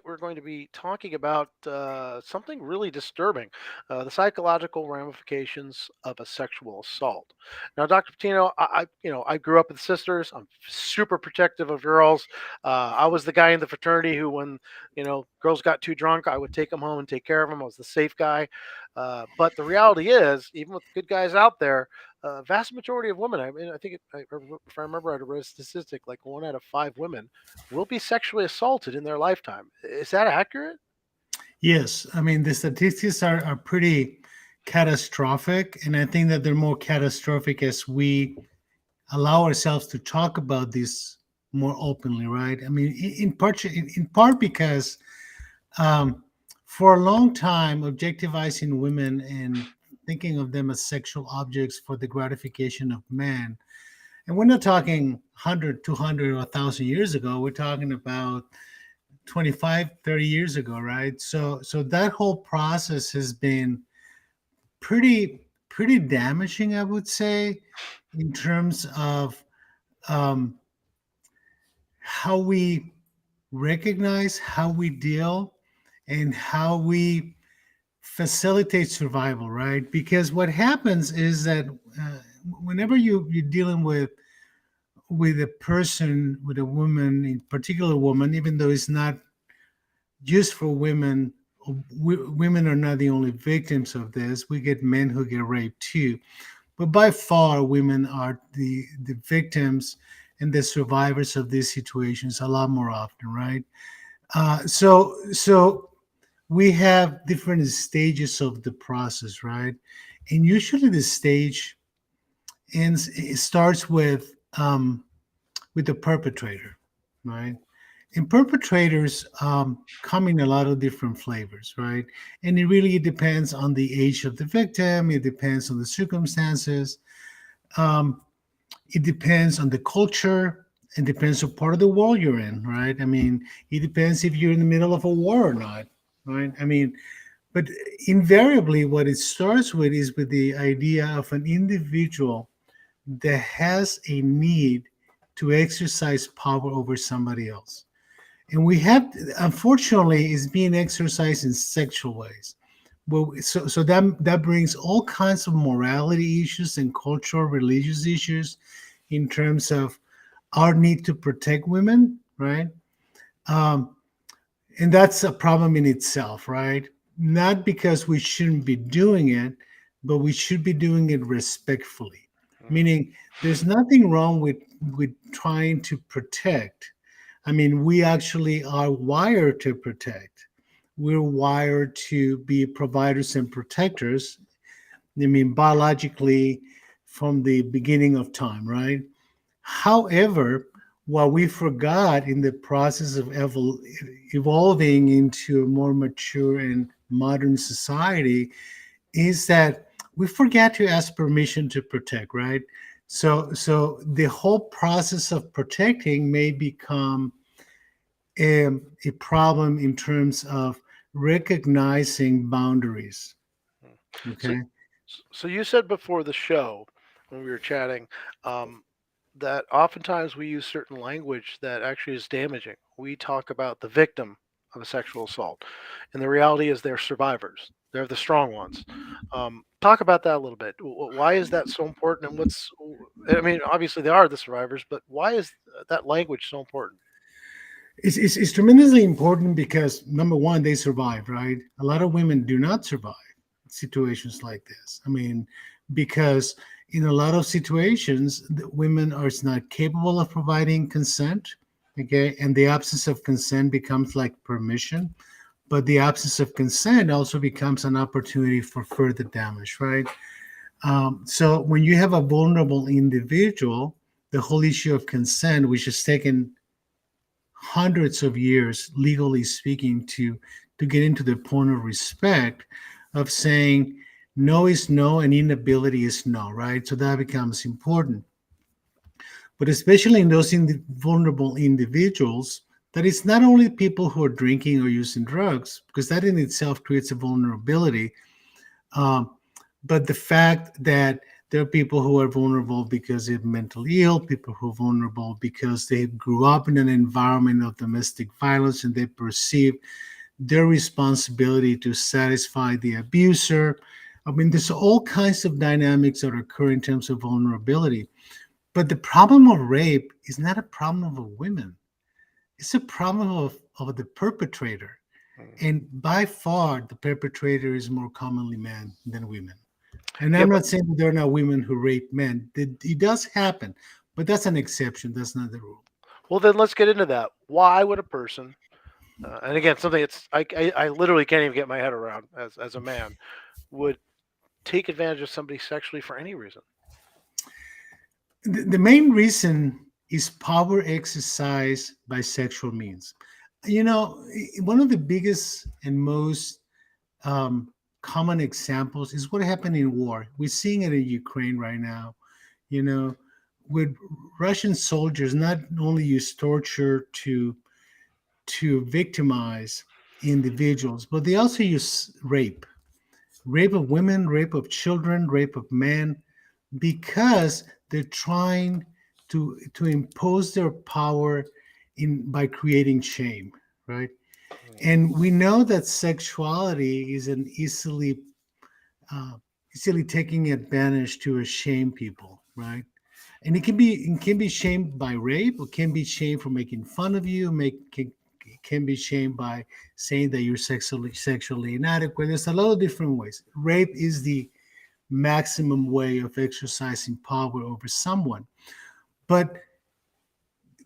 We're going to be talking about something really disturbing, the psychological ramifications of a sexual assault. Now, Dr. Patino, I grew up with sisters. I'm super protective of girls. I was the guy in the fraternity who, when girls got too drunk, I would take them home and take care of them. I was the safe guy. But the reality is, even with good guys out there, vast majority of women. I mean, I think if I remember, I read a statistic like 1 out of 5 women will be sexually assaulted in their lifetime. Is that accurate? Yes, I mean the statistics are pretty catastrophic, and I think that they're more catastrophic as we allow ourselves to talk about this more openly, right? I mean, in part because um, for a long time, objectivizing women and thinking of them as sexual objects for the gratification of men, and we're not talking 100, 200, or 1,000 years ago. We're talking about 25, 30 years ago, right? So that whole process has been pretty damaging, I would say, in terms of um, how we recognize, how we deal, and how we facilitate survival, right? Because what happens is that whenever you're dealing with a person, with a woman, in particular woman, even though it's not just for women. Women are not the only victims of this. We get men who get raped too, but by far, women are the victims and the survivors of these situations a lot more often, right? So we have different stages of the process, right? And usually, the stage ends. It starts with the perpetrator, right? And perpetrators come in a lot of different flavors, right? And it really depends on the age of the victim. It depends on the circumstances. Um, it depends on the culture. It depends on part of the world you're in, right? I mean, it depends if you're in the middle of a war or not, right? I mean, but invariably, what it starts with is with the idea of an individual that has a need to exercise power over somebody else. And we have, unfortunately, is being exercised in sexual ways. Well, so that brings all kinds of morality issues and cultural, religious issues in terms of our need to protect women, right? Um, and that's a problem in itself, right? Not because we shouldn't be doing it, but we should be doing it respectfully. Mhm. Meaning, there's nothing wrong with trying to protect. I mean, we actually are wired to protect. We're wired to be providers and protectors. I mean, biologically, from the beginning of time, right? However, what we forgot in the process of evolving into a more mature and modern society is that we forget to ask permission to protect, right? So the whole process of protecting may become a problem in terms of recognizing boundaries. Mm. So, Okay. so you said before the show when we were chatting that oftentimes we use certain language that actually is damaging. We talk about the victim of a sexual assault, and the reality is they're survivors. They're the strong ones. Talk about that a little bit. Why is that so important? And I mean, obviously they are the survivors, but why is that language so important? It's tremendously important because number one, they survive, right? A lot of women do not survive situations like this. I mean, because in a lot of situations, the women are not capable of providing consent, okay? And the absence of consent becomes like permission, but the absence of consent also becomes an opportunity for further damage, right? So when you have a vulnerable individual, the whole issue of consent, which has taken hundreds of years, legally speaking, to get into the point of respect of saying no is no and inability is no, right? So that becomes important. But especially in those vulnerable individuals, that it's not only people who are drinking or using drugs, because that in itself creates a vulnerability, um, but the fact that There are people who are vulnerable because they're mentally ill, people who are vulnerable because they grew up in an environment of domestic violence and they perceive their responsibility to satisfy the abuser. I mean, there's all kinds of dynamics that occur in terms of vulnerability. But the problem of rape is not a problem of women, it's a problem of the perpetrator. Mm. And by far, the perpetrator is more commonly men than women. And Yeah, I'm but not saying that there are not women who rape men. It does happen, but that's an exception. That's not the rule. well, then let's get into that. Why would a person, and again, something it's I literally can't even get my head around as a man, would take advantage of somebody sexually for any reason? The main reason is power exercise by sexual means. You know, one of the biggest and most um, common examples is what happened in war. We're seeing it in Ukraine right now. You know, with Russian soldiers not only use torture to victimize individuals, but they also use rape of women, rape of children, rape of men, because they're trying to impose their power in by creating shame, right? Mm. And we know that sexuality is an uh, easily taking advantage to shame people, right? And it can be shamed by rape, or can be shamed for making fun of you, can be shamed by saying that you're sexually inadequate. There's a lot of different ways. Rape is the maximum way of exercising power over someone. But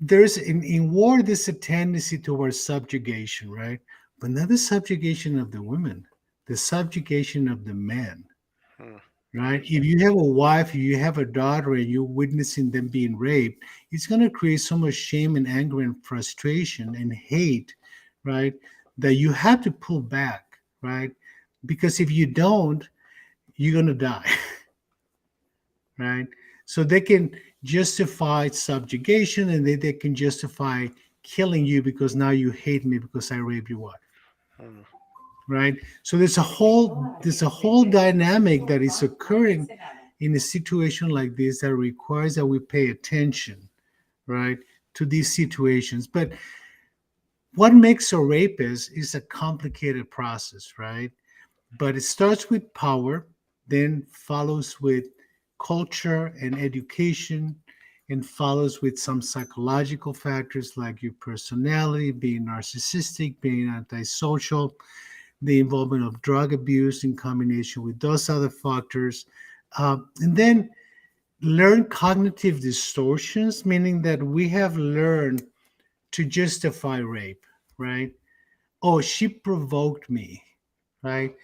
there's in war, there's a tendency towards subjugation, right? But not the subjugation of the women, the subjugation of the men, Mm. right? If Interesting. you have a wife, if you have a daughter, and you're witnessing them being raped, it's going to create so much shame and anger and frustration and hate, right? That you have to pull back, right? Because if you don't, you're going to die. Right? So they can justify subjugation, and they can justify killing you because now you hate me because I raped your wife. Mm. Right? So there's a whole dynamic that is occurring in a situation like this that requires that we pay attention, right, to these situations. But what makes a rapist is a complicated process, right? But it starts with power, then follows with culture and education, and follows with some psychological factors like your personality, being narcissistic, being antisocial, the involvement of drug abuse in combination with those other factors. And then learn cognitive distortions, meaning that we have learned to justify rape, right? Oh, she provoked me, right?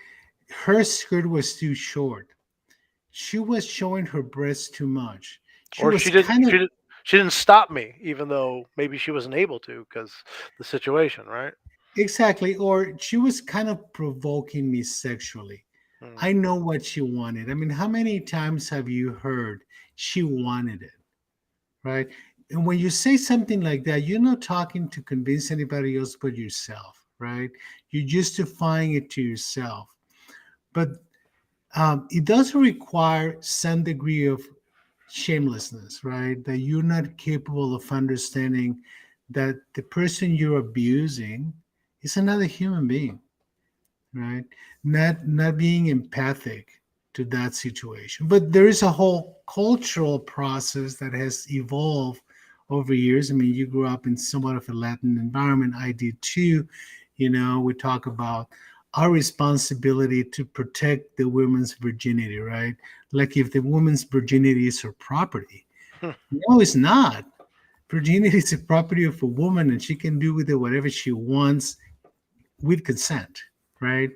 Her skirt was too short. She was showing her breasts too much. She Or was kind of she didn't stop me, even though maybe she wasn't able to because the situation, right? exactly, or she was kind of provoking me sexually. Mm. I know what she wanted. I mean, how many times have you heard she wanted it, right? And when you say something like that, you're not talking to convince anybody else but yourself, right? You're justifying it to yourself. But it does require some degree of shamelessness, right? That you're not capable of understanding that the person you're abusing is another human being, right? Not being empathic to that situation. But there is a whole cultural process that has evolved over years. I mean, you grew up in somewhat of a Latin environment. I did too. You know, we talk about our responsibility to protect the woman's virginity, right? Like if the woman's virginity is her property. No, it's not. Virginity is the property of a woman, and she can do with it whatever she wants with consent, right?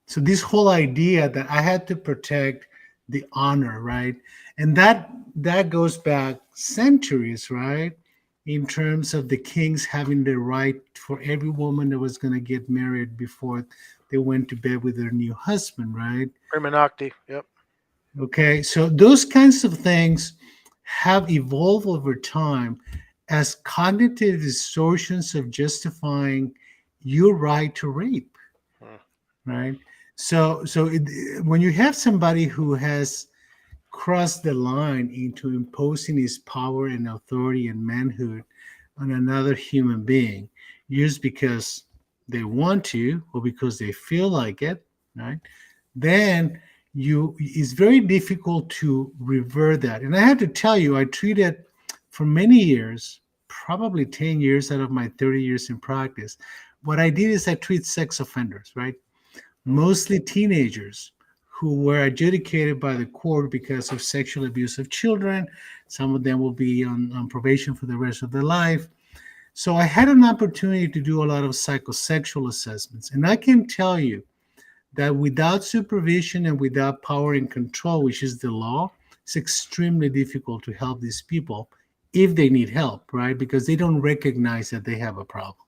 So this whole idea that I had to protect the honor, right? And that goes back centuries, right? In terms of the kings having the right for every woman that was going to get married before they went to bed with their new husband, right? Prima nocte. Yep. Okay, so those kinds of things have evolved over time as cognitive distortions of justifying your right to rape, Mm. right? So when you have somebody who has cross the line into imposing his power and authority and manhood on another human being just because they want to or because they feel like it, right? Then you it's very difficult to revert that. And I have to tell you, I treated for many years, probably 10 years out of my 30 years in practice. What I did is I treat sex offenders, right? Hmm. Mostly teenagers who were adjudicated by the court because of sexual abuse of children. Some of them will be on probation for the rest of their life. So I had an opportunity to do a lot of psychosexual assessments. And I can tell you that without supervision and without power and control, which is the law, it's extremely difficult to help these people if they need help, right? Because they don't recognize that they have a problem.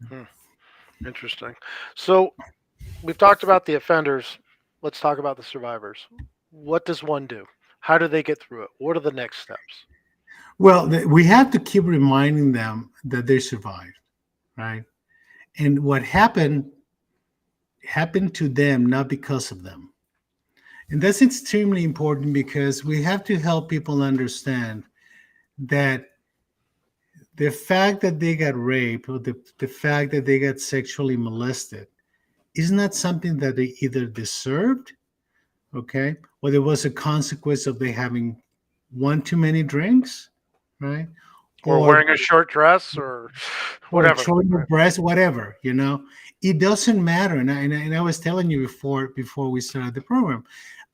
Hmm. Interesting. So we've talked about the offenders. Let's talk about the survivors. What does one do? How do they get through it? What are the next steps? Well, we have to keep reminding them that they survived, right? And what happened to them, not because of them. And that's extremely important because we have to help people understand that the fact that they got raped or the fact that they got sexually molested is not something that they either deserved, okay, or there was a consequence of they having one too many drinks, right? Or Or wearing a short dress or or whatever. showing your Right. breast, whatever, it doesn't matter. And I was telling you before we started the program,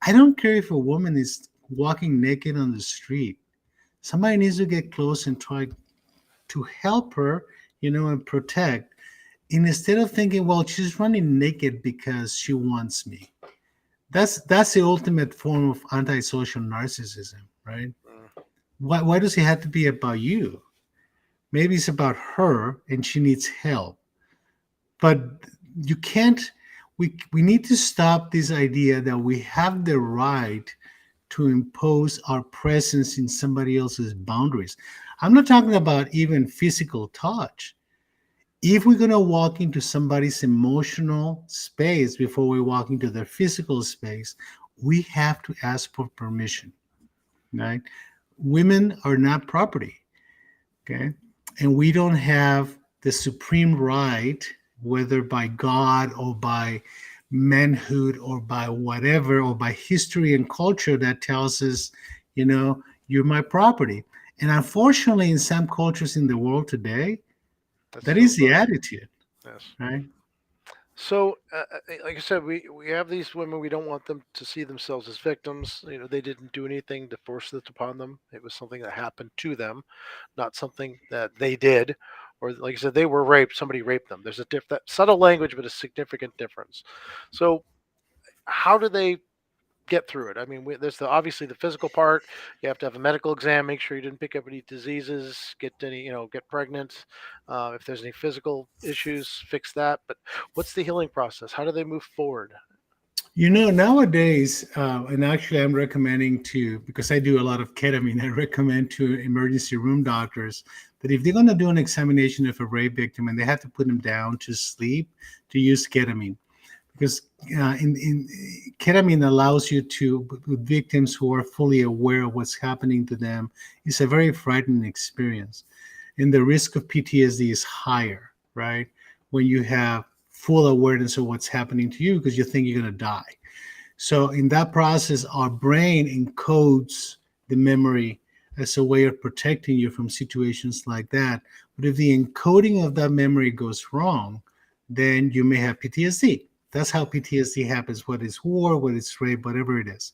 I don't care if a woman is walking naked on the street. Somebody needs to get close and try to help her, and protect. And instead of thinking, well, she's running naked because she wants me. That's the ultimate form of antisocial narcissism, right? Mm. Why does it have to be about you? Maybe it's about her and she needs help. But you can't we need to stop this idea that we have the right to impose our presence in somebody else's boundaries. I'm not talking about even physical touch. If we're going to walk into somebody's emotional space before we walk into their physical space, we have to ask for permission, right? Women are not property, okay? And we don't have the supreme right, whether by God or by manhood or by whatever, or by history and culture that tells us, you're my property. And unfortunately, in some cultures in the world today, That's that still is the the attitude, yes. right? So, like I said, we have these women. We don't want them to see themselves as victims. They didn't do anything to force this upon them. It was something that happened to them, not something that they did. Or, like I said, they were raped. Somebody raped them. There's a that subtle language, but a significant difference. So, how do they get through it? I mean, there's obviously the physical part. You have to have a medical exam, make sure you didn't pick up any diseases, get any, get pregnant. If there's any physical issues, fix that. But what's the healing process? How do they move forward? Nowadays, and actually, I'm recommending to, because I do a lot of ketamine, I recommend to emergency room doctors that if they're going to do an examination of a rape victim and they have to put them down to sleep, to use ketamine. Because in ketamine allows you to, with victims who are fully aware of what's happening to them, it's a very frightening experience. And the risk of PTSD is higher, right? When you have full awareness of what's happening to you because you think you're going to die. So, in that process, our brain encodes the memory as a way of protecting you from situations like that. But if the encoding of that memory goes wrong, then you may have PTSD. That's how PTSD happens, whether it's war, whether it's rape, whatever it is.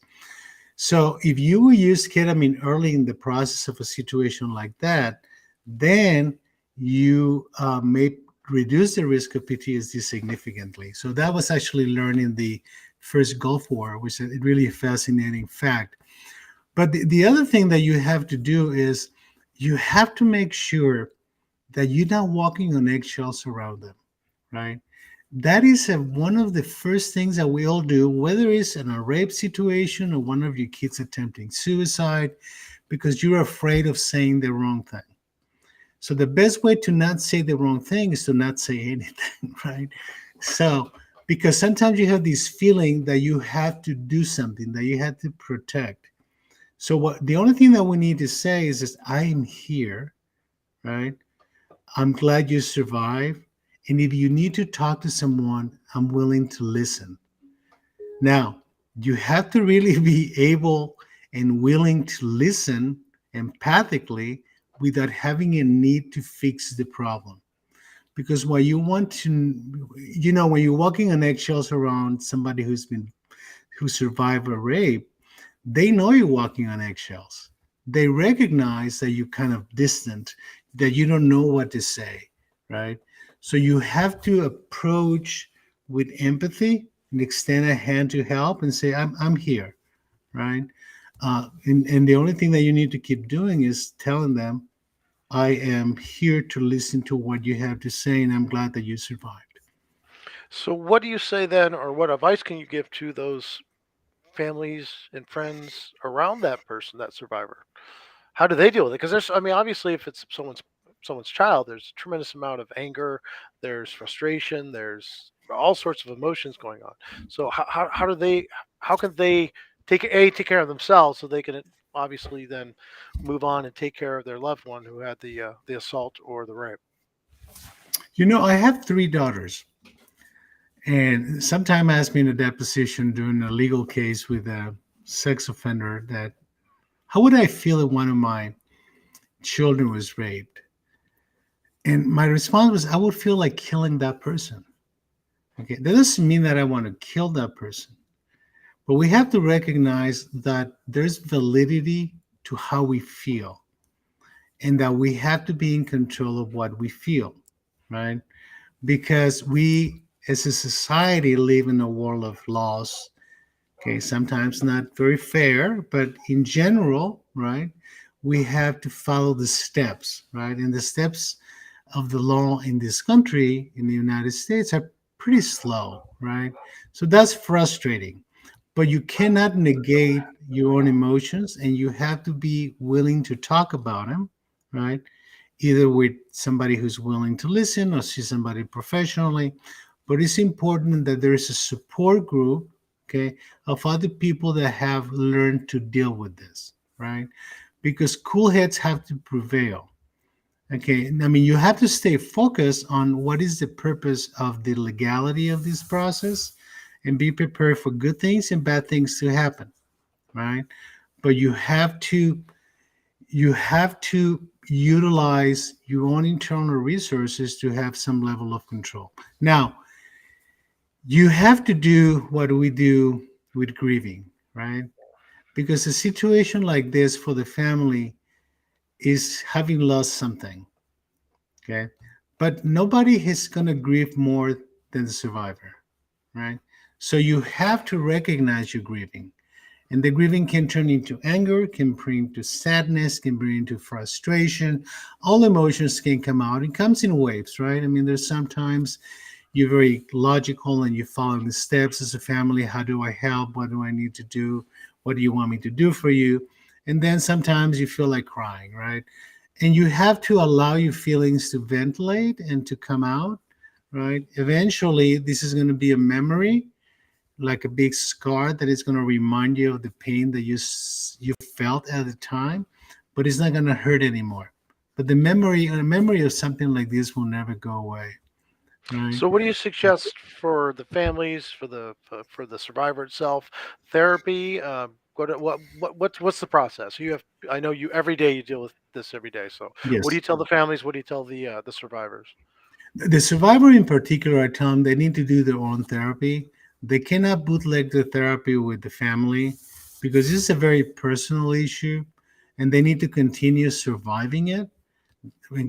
So if you use ketamine early in the process of a situation like that, then you may reduce the risk of PTSD significantly. So that was actually learned in the first Gulf War, which is a really fascinating fact. But the other thing that you have to do is you have to make sure that you're not walking on eggshells around them, right? That is one of the first things that we all do, whether it's in a rape situation or one of your kids attempting suicide, because you're afraid of saying the wrong thing. So the best way to not say the wrong thing is to not say anything, right? So because sometimes you have this feeling that you have to do something, that you have to protect. So what the only thing that we need to say is I am here, right? I'm glad you survived. And if you need to talk to someone, I'm willing to listen. Now, you have to really be able and willing to listen empathically without having a need to fix the problem. Because what you want to, when you're walking on eggshells around somebody who survived a rape, they know you're walking on eggshells. They recognize that you're kind of distant, that you don't know what to say, right? So you have to approach with empathy and extend a hand to help and say, I'm here, right? And the only thing that you need to keep doing is telling them, I am here to listen to what you have to say, and I'm glad that you survived. So, what do you say then, or what advice can you give to those families and friends around that person, that survivor? How do they deal with it? Because there's, I mean, obviously, if it's someone's child, there's a tremendous amount of anger, there's frustration, there's all sorts of emotions going on. So how do they how can they take care of themselves so they can obviously then move on and take care of their loved one who had the assault or the rape? I have three daughters, and sometime asked me in a deposition during a legal case with a sex offender that how would I feel if one of my children was raped? And my response was, I would feel like killing that person. Okay, that doesn't mean that I want to kill that person, but we have to recognize that there's validity to how we feel and that we have to be in control of what we feel, right? Because we, as a society, live in a world of laws. Okay, sometimes not very fair, but in general, right, we have to follow the steps, right? And the steps of the law in this country, in the United States, are pretty slow, right? So that's frustrating. But you cannot negate your own emotions, and you have to be willing to talk about them, right? Either with somebody who's willing to listen or see somebody professionally. But it's important that there is a support group, okay, of other people that have learned to deal with this, right? Because cool heads have to prevail. Okay, I mean, you have to stay focused on what is the purpose of the legality of this process and be prepared for good things and bad things to happen, right? But you have to utilize your own internal resources to have some level of control. Now, you have to do what we do with grieving, right? Because a situation like this for the family is having lost something, okay? But nobody is going to grieve more than the survivor, right? So you have to recognize you're grieving. And the grieving can turn into anger, can bring to sadness, can bring into frustration. All emotions can come out. It comes in waves, right? I mean, there's sometimes you're very logical and you follow the steps as a family. How do I help? What do I need to do? What do you want me to do for you? And then sometimes you feel like crying, right? And you have to allow your feelings to ventilate and to come out, right? Eventually, this is going to be a memory, like a big scar that is going to remind you of the pain that you felt at the time, but it's not going to hurt anymore. But the memory of something like this will never go away, right? So, what do you suggest for the families, for the survivor itself? Therapy. Go to what's the process? You have I know you every day you deal with this every day. So, what do Yes. you tell the families? What do you tell the survivors? The survivor in particular, I tell them they need to do their own therapy. They cannot bootleg the therapy with the family because this is a very personal issue and they need to continue surviving it.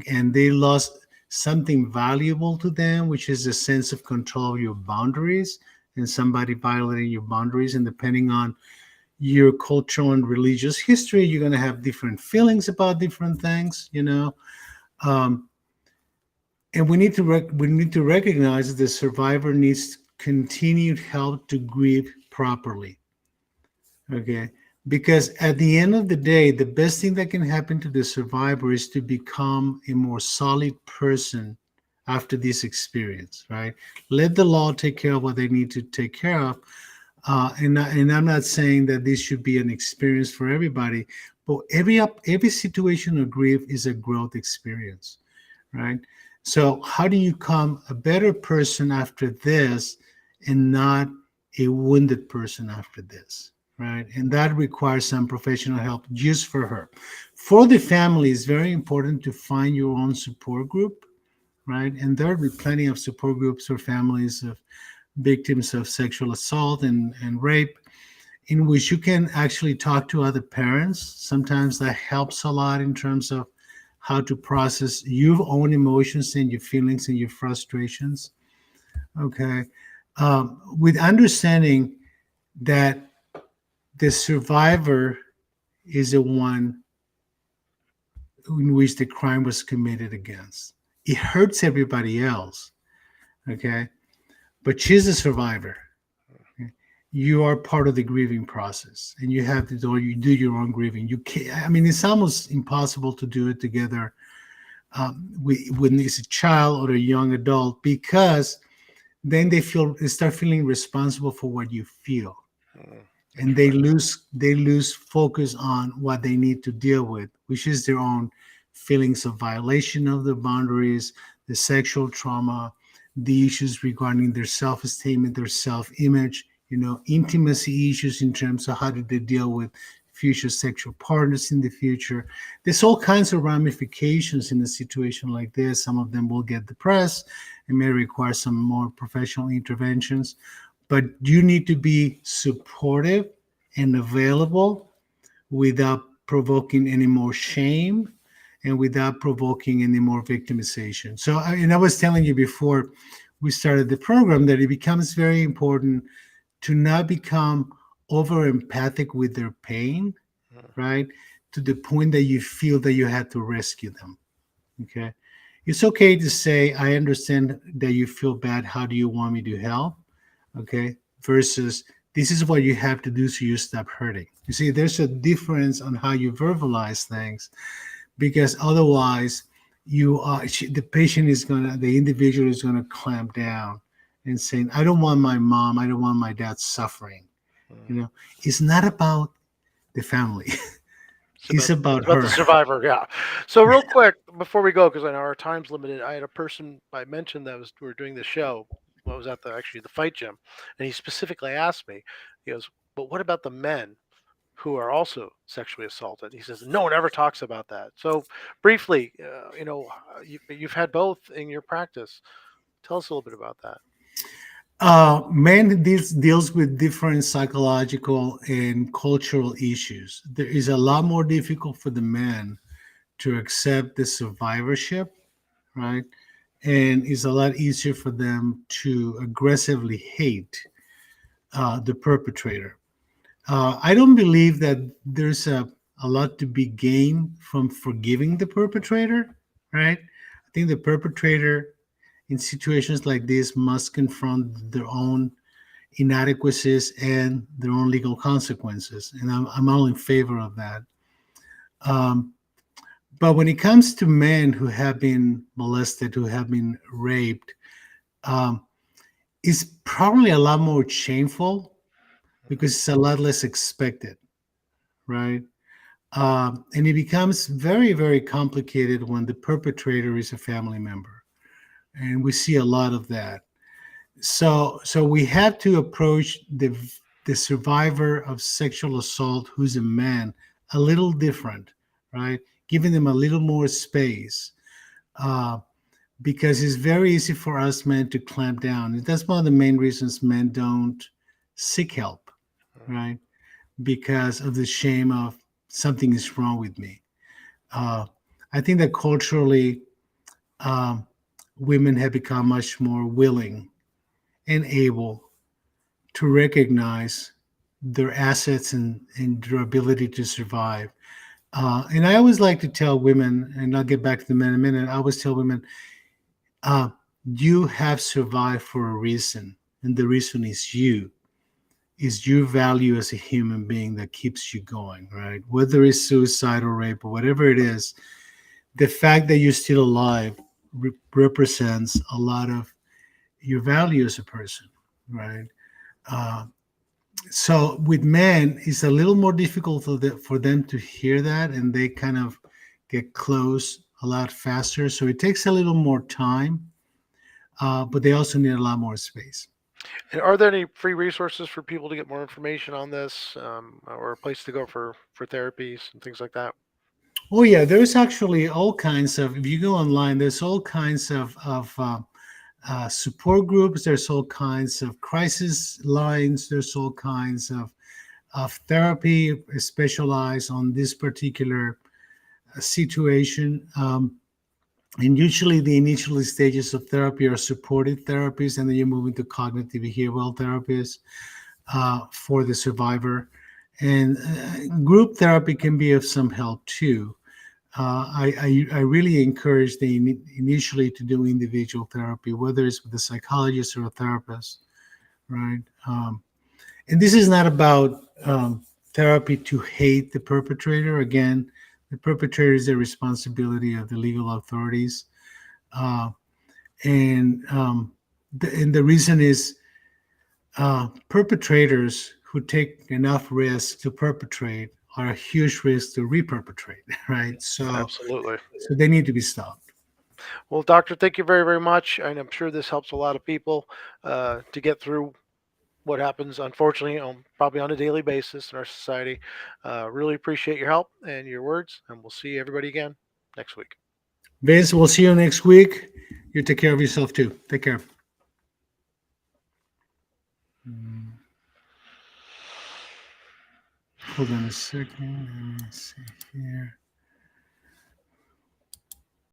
And they lost something valuable to them, which is a sense of control of your boundaries and somebody violating your boundaries. And depending on your cultural and religious history, you're going to have different feelings about different things. Um, and we need to recognize that the survivor needs continued help to grieve properly. Okay. Because at the end of the day, the best thing that can happen to the survivor is to become a more solid person after this experience, right? Let the law take care of what they need to take care of. And I'm not saying that this should be an experience for everybody, but every situation of grief is a growth experience, right? So how do you become a better person after this and not a wounded person after this, right? And that requires some professional help just for her. For the family, it's very important to find your own support group, right? And there will be plenty of support groups for families of victims of sexual assault and rape, in which you can actually talk to other parents. Sometimes that helps a lot in terms of how to process your own emotions and your feelings and your frustrations. Okay. With understanding that the survivor is the one in which the crime was committed against. It hurts everybody else. Okay. But she's a survivor. You are part of the grieving process and you have to do, you do your own grieving. You can't, I mean, it's almost impossible to do it together when it's a child or a young adult, because then they start feeling responsible for what you feel, Mm, and interesting. they lose focus on what they need to deal with, which is their own feelings of violation of the boundaries, the sexual trauma, the issues regarding their self-esteem and their self-image, intimacy issues in terms of how do they deal with future sexual partners in the future. There's all kinds of ramifications in a situation like this. Some of them will get depressed and may require some more professional interventions, but you need to be supportive and available without provoking any more shame and without provoking any more victimization. So, and I was telling you before we started the program that it becomes very important to not become over empathic with their pain, Mm, right? To the point that you feel that you had to rescue them. Okay. It's okay to say, I understand that you feel bad. How do you want me to help? Okay, versus this is what you have to do so you stop hurting. You see, there's a difference on how you verbalize things, because otherwise the patient is gonna, the individual is gonna clamp down and saying, I don't want my mom, I don't want my dad suffering. mm. you know it's not about the family. It's It's about about the her. survivor, yeah. So real quick before we go, because I know our time's limited, I had a person I mentioned that was we were doing the show. Well, I was at the fight gym, and he specifically asked me. He goes, "But what about the men who are also sexually assaulted?" He says, "No one ever talks about that." So briefly, you've had both in your practice. Tell us a little bit about that. Men deals with different psychological and cultural issues. There is a lot more difficult for the men to accept the survivorship, right? And it's a lot easier for them to aggressively hate the perpetrator. I don't believe that there's a lot to be gained from forgiving the perpetrator, right? I think the perpetrator in situations like this must confront their own inadequacies and their own legal consequences. And I'm all in favor of that. Um, but when it comes to men who have been molested, who have been raped, um, it's probably a lot more shameful because it's a lot less expected, right? And it becomes very, very complicated when the perpetrator is a family member. And we see a lot of that. So we have to approach the survivor of sexual assault who's a man a little different, right? Giving them a little more space, uh, because it's very easy for us men to clamp down. And that's one of the main reasons men don't seek help, right? Because of the shame of something is wrong with me. Uh, I think that culturally, um, women have become much more willing and able to recognize their assets and their ability to survive. And I always like to tell women, and I'll get back to the men in a minute. I always tell women, uh, you have survived for a reason, and the reason is your value as a human being that keeps you going, right? Whether it's suicide or rape or whatever it is, the fact that you're still alive represents a lot of your value as a person, right? Uh, So with men, it's a little more difficult for them to hear that, and they kind of get close a lot faster. So it takes a little more time, but they also need a lot more space. And are there any free resources for people to get more information on this, or a place to go for therapies and things like that? Oh yeah, there's actually all kinds of. If you go online, there's all kinds of support groups. There's all kinds of crisis lines. There's all kinds of therapy specialized on this particular situation. And usually, the initial stages of therapy are supported therapies, and then you move into cognitive behavioral therapies for the survivor. And group therapy can be of some help too. I really encourage initially to do individual therapy, whether it's with a psychologist or a therapist, right? And this is not about therapy to hate the perpetrator. Again, the perpetrator is the responsibility of the legal authorities. Uh, and the reason is perpetrators who take enough risk to perpetrate are a huge risk to reperpetrate, right? Absolutely. So they need to be stopped. Well, doctor, thank you very, very much, and I'm sure this helps a lot of people to get through what happens, unfortunately, probably on a daily basis in our society. Really appreciate your help and your words, and we'll see everybody again next week. Vince, we'll see you next week. You take care of yourself too. Take care. Hold on a second. Let me see here.